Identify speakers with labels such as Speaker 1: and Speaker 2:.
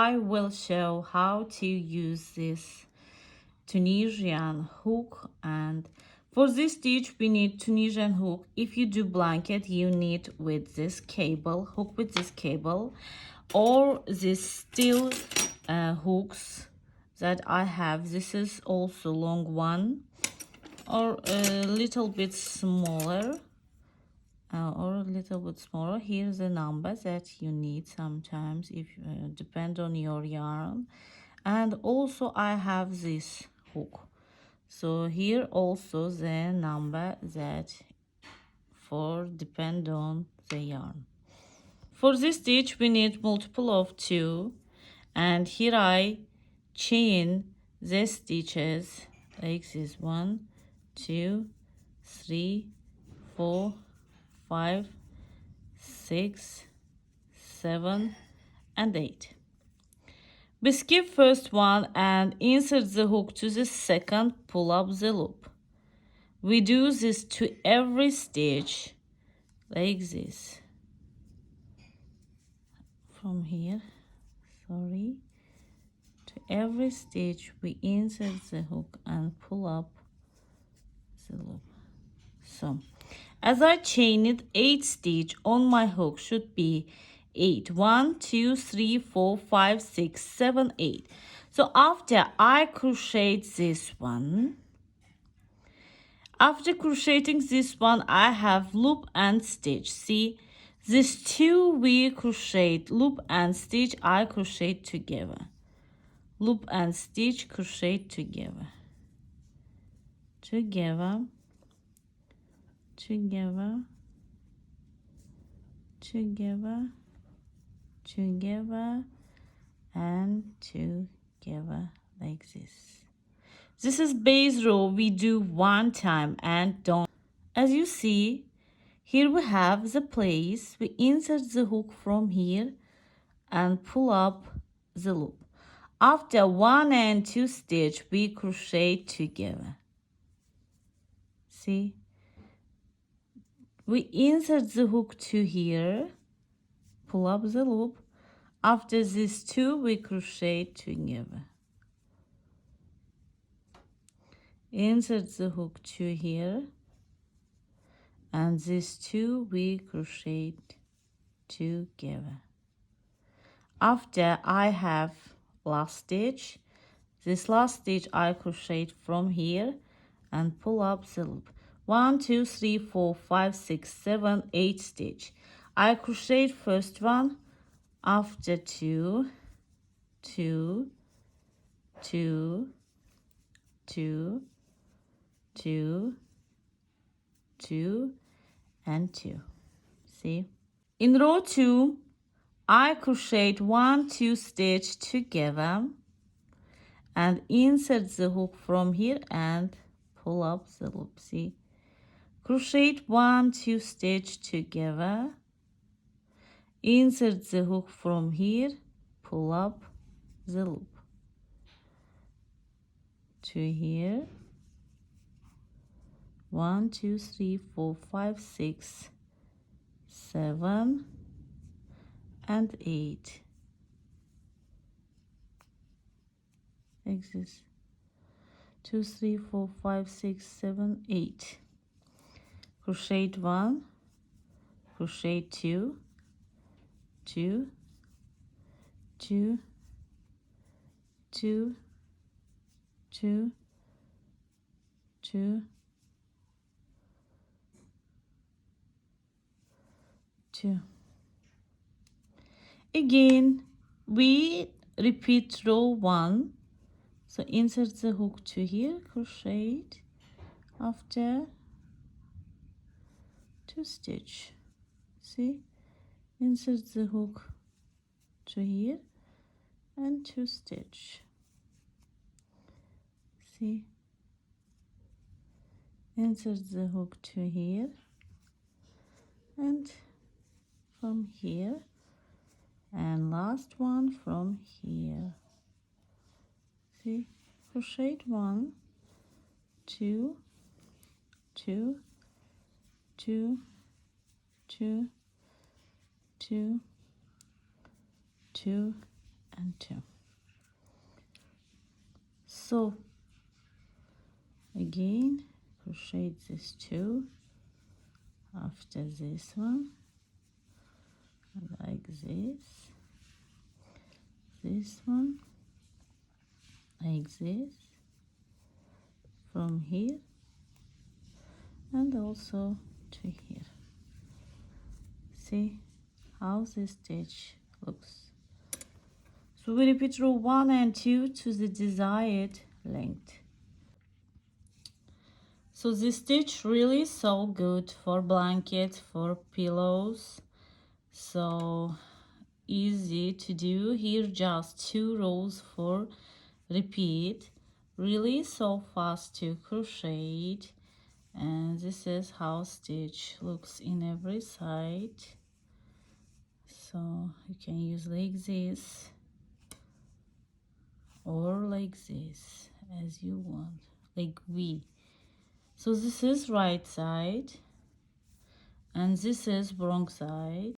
Speaker 1: I will show how to use this Tunisian hook, and for this stitch we need Tunisian hook. If you do blanket, you need with this cable, hook with this cable, or this steel hooks that I have. This is also long one, or a little bit smaller, or a little bit smaller. Here's the number that you need sometimes, if depend on your yarn. And also I have this hook, so here also the number that for depend on the yarn. For this stitch we need multiple of 2, and here I chain the stitches like this: 1, 2, 3, 4, 5, 6, 7, and 8. We skip first one and insert the hook to the second, pull up the loop. We do this to every stitch like this. From here, sorry, to every stitch we insert the hook and pull up the loop. So as I chain it, 8 stitch on my hook should be 8. 1, 2, 3, 4, 5, 6, 7, 8. So after I crochet this one, after crocheting this one, I have loop and stitch. See, these 2 we crocheted, loop and stitch, I crocheted together. Loop and stitch, crochet together. Together. Together. Together. Together. And together like this. This is base row. We do 1 time and don't. As you see, here we have the place. We insert the hook from here and pull up the loop. After 1 and 2 stitch, we crochet together. See? We insert the hook to here, pull up the loop. After these 2, we crochet together. Insert the hook to here, and these 2 we crochet together. After I have last stitch, this last stitch I crochet from here and pull up the loop. 1, 2, 3, 4, 5, 6, 7, 8 stitch. I crochet first one, after 2, 2, 2, 2, 2, 2, and 2. See? In row 2, I crocheted 1, 2 stitch together and insert the hook from here and pull up the loop. See? Crochet 1, 2 stitch together, insert the hook from here, pull up the loop to here. 1, 2, 3, 4, 5, 6, 7, and 8. Like this. 2, 3, 4, 5, 6, 7, 8. Crochet 1, crochet 2, 2, 2, 2, 2, 2, 2. Again, we repeat row 1. So insert the hook to here, crochet after 2 stitch. See, insert the hook to here and 2 stitch. See, insert the hook to here and from here, and last one from here. See, crochet 1, 2, 2, 2, 2, 2, 2, and 2. So again crochet this 2 after this one, like this one like this from here and also to here. See how this stitch looks. So we repeat row 1 and 2 to the desired length. So this stitch really so good for blankets, for pillows, so easy to do. Here just 2 rows for repeat, really so fast to crochet, and this is how stitch looks in every side. So you can use like this or like this as you want, like V. So this is right side and this is wrong side.